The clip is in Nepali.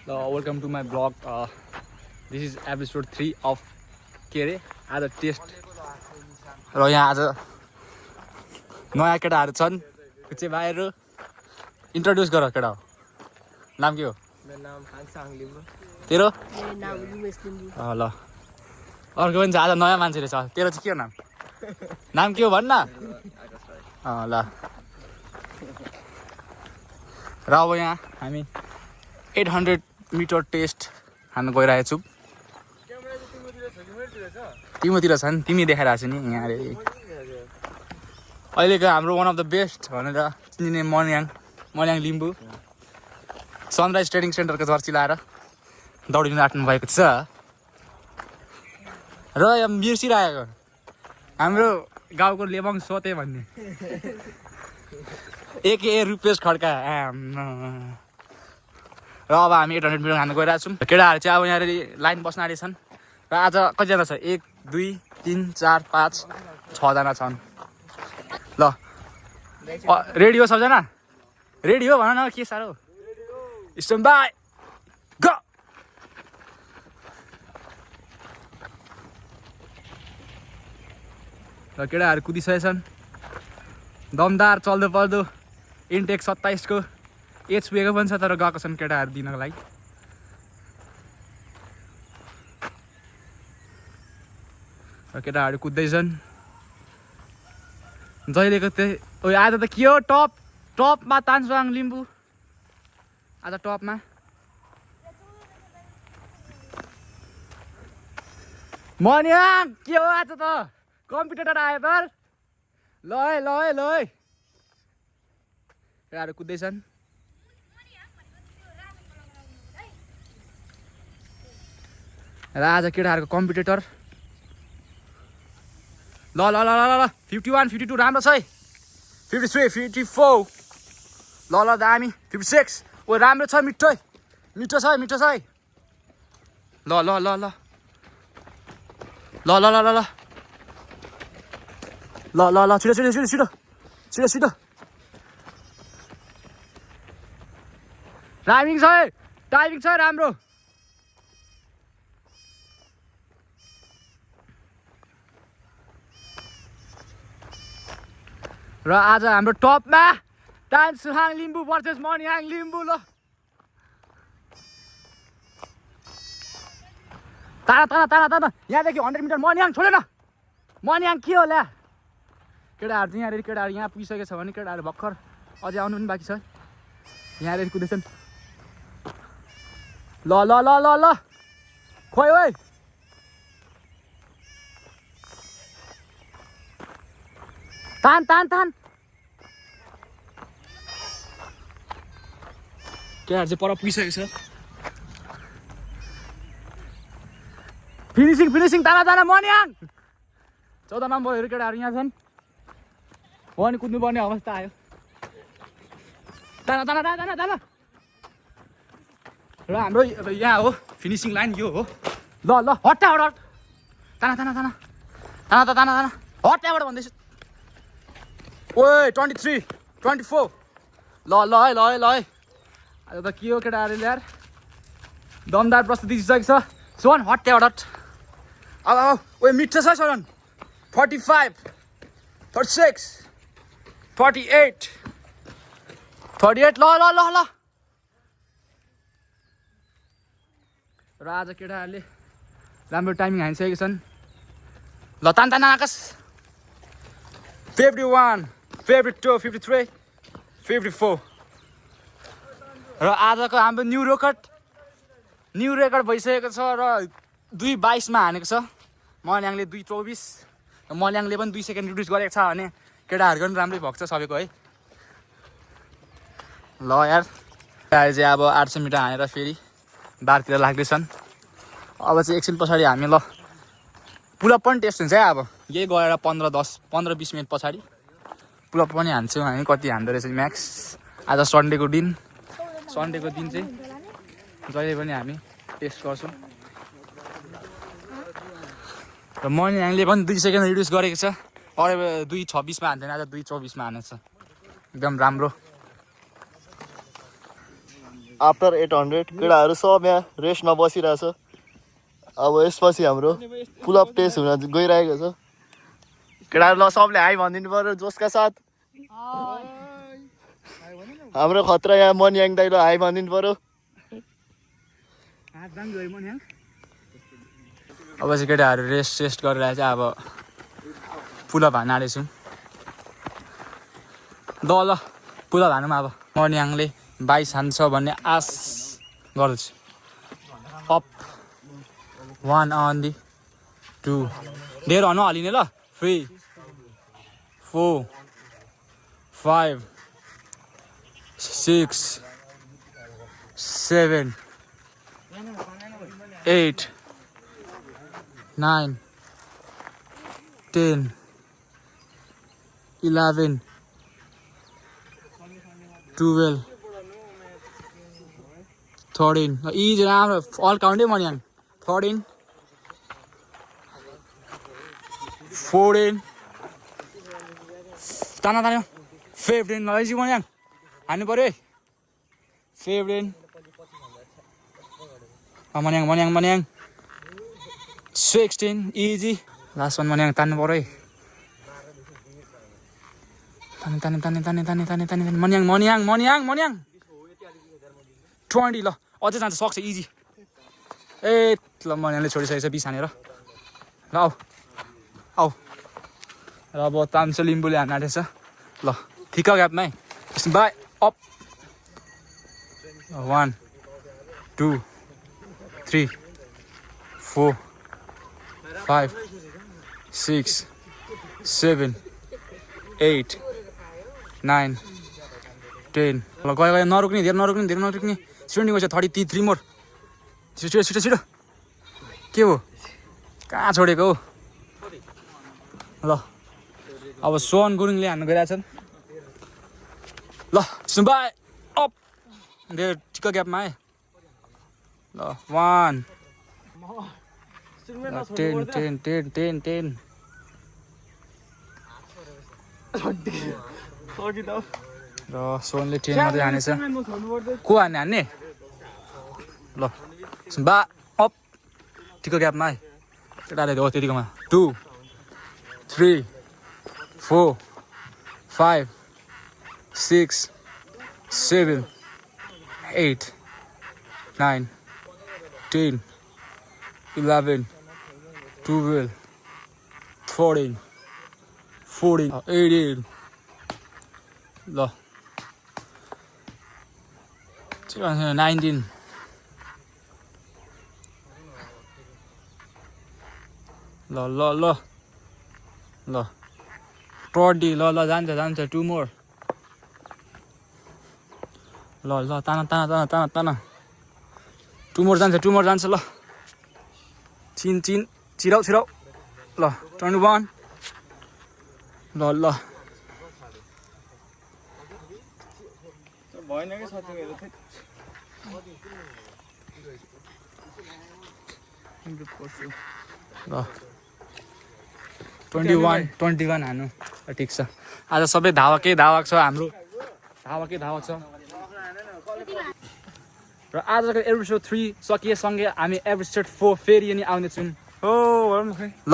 Welcome to my blog. This is episode 3 of के आज टेस्ट र यहाँ आज नयाँ केटाहरू छन् कुचे भाइहरू इन्ट्रोड्युस गर केटा हो नाम के हो मेरो नाम हाङसाङ लिम्बू तेरो मेरो नाम लुमेश लिम्बू ल अर्को पनि छ आज नयाँ मान्छेले छ तेरो चाहिँ के हो नाम के हो भन्न ल र अब यहाँ हामी 800 मिटर टेस्ट हान्न गइरहेको छु तिमीतिर छ नि तिमी देखाइरहेको छु नि यहाँ अरे अहिलेको हाम्रो वान अफ द बेस्ट भनेर चिनिने मन्याङ लिम्बू सनराइज ट्रेनिङ सेन्टरको जर्सी लाएर दौडिन आँट्नु भएको छ र यहाँ बिर्सिरहेको हाम्रो गाउँको लेबङ सोते भन्ने एके रुपेश खड्का र अब हामी 800 मिटर खानु गइरहेको छौँ केटाहरू चाहिँ अब यहाँ लाइन बस्न आँटेको छन् र आज कतिजना छ 1 2 3 4 5 6 जना छन् ल रेडी हो सबजना रेडी हो भन न के साह्रो स्ट्यान्ड बाई गो र केटाहरू कुदिसकेका छन् दमदार चल्दो पर्दो इन्टेक 27 को एज पुगेको पनि छ तर गएको छन् केटाहरू दिनको लागि र केटाहरू कुद्दैछन् जहिलेको त्यही आज त के हो टपमा तान्सुवाङ लिम्बू आज टपमा मन्याङ के हो आज त कम्पिटिटर आयो त ल केटाहरू कुद्दैछन् र आज केटाहरूको कम्पिटिटर ल 51 52 राम्रो छ है 53 54 ल दामी 56 ओ राम्रो छ मिठो छ है ल छिटो टाइमिङ छ राम्रो र आज हाम्रो टपमा तान्सुहाङ लिम्बू भर्सेस मन्याङ लिम्बू ल ताना यहाँदेखि 100 मिटर मन्याङ छोडेन मन्याङ के होला केटाहरू चाहिँ यहाँनिर केटाहरू यहाँ पुगिसकेको छ भने केटाहरू भर्खर अझै आउनु पनि बाँकी छ यहाँनिर कुदैछन् ल खोइ ओइ तान केटाहरू चाहिँ पर पुगिसकेको छ फिनिसिङ ताना मन्याङ 14 नम्बरहरू केटाहरू यहाँ छन् हो नि कुद्नुपर्ने अवस्था आयो ताना र हाम्रो यहाँ हो फिनिसिङ लाइन यो हो ल हट्टाबाट ताना हट्टाबाट भन्दैछु ओए 23 24 ल है आज त के हो केटाहरू यार दमदार प्रस्तुति दिइसकेको छ सोन हट्टाबाट अब ओए मिठो छ सोन 45 36 48 ल र आज केटाहरूले राम्रो टाइमिङ हानिसकेको छन् ल तान आकाश 51 52 53 54 र आजको हाम्रो न्यू रेकर्ड भइसकेको छ र 2:22 मा हानेको छ मन्याङले 2:24 र मन्याङले पनि 2 सेकेन्ड रिड्युस गरेको छ भने केटाहरूको पनि राम्रै भएको छ सबैको है ल यार अहिले चाहिँ अब 800 मिटर हानेर फेरि बारतिर लाग्दैछन् अब चाहिँ एकछिन पछाडि हामी ल पुलअप पनि टेस्ट हुन्छ है अब यही गएर 15-20 मिनट पछाडि पुलअप पनि हान्छौँ हामी कति हान्दो रहेछ म्याक्स आज सन्डेको दिन चाहिँ जहिले पनि हामी टेस्ट गर्छौँ र मन्याङले पनि 2 सेकेन्ड रिड्युस गरेको छ अरे 2:26 मा हान्दैन आज 2:24 मा हानेछ एकदम राम्रो आफ्टर 800 केटाहरू सब यहाँ रेस्टमा बसिरहेछ। अब यसपछि हाम्रो पुलअप टेस्ट हुन गइरहेको छ। केटाहरू ल सबले हाई भनिदिनु पर्यो जोसका साथ। हाम्रो खतरा यहाँ मनियाङ दाइ ल हाई भनिदिनु पर्यो। अब चाहिँ केटाहरू रेस्ट गरेर चाहिँ अब पुलअप हान्न आँटेछौँ। ल पुलअप हानौँ अब। मनियाङले 22 हान्छ भन्ने आश गर्छु। अप 1 on the 2 धेर नहालिने ल 3 4 5 6 7 8 9 10 11 12 13 इज राम्रो अल काउन्टै मनियाङ 13 14 ताना 15 लैजी मनियाङ हान्नु पर्यो है 15 मनियाङ 16 इजी लास्ट वान मनियाङ तान्नु पर्यो है ताने मनियाङ 20 ल अझै जान्छ सक्छ इजी ए ल मनियाङले छोडिसकेछ 20 हानेर ल आऊ र अब तान्छ लिम्बूले हान्न आँटेछ ल ठिक ग्यापमा है बाई अप 1 2 3 4 5 6 7 8 9 10 ल गयो नरोक्ने धेरै नरोक्ने स्टुडेन्टको चाहिँ 33 मोर छिटो के हो कहाँ छोडेको हो ल अब सोहन गुरुङले हान्नु गइरहेछन् ल सुम्बाई अप धेरै ठिक्क ग्यापमा है ल 1 10 र सोहनले 10 मात्रै हानेछ को हान्ने ल बा अप ठिक्क ग्यापमा है केटाले हो त्यतिकोमा 2 3 4 5 6 7 8 9 10 11 12 14 18 ल 19 ल 20 ल जान्छ 2 मोर ल ताना 2 मोर जान्छ ल चिन छिराउ ल 21 ल भएन कि साथी मेरो ल 21 हान्नु ठिक छ आज सबै धावक छ हाम्रो धावक छ र आजको एपिसोड 3 सकिएसँगै हामी एपिसोड 4 फेरि अनि आउनेछौँ ल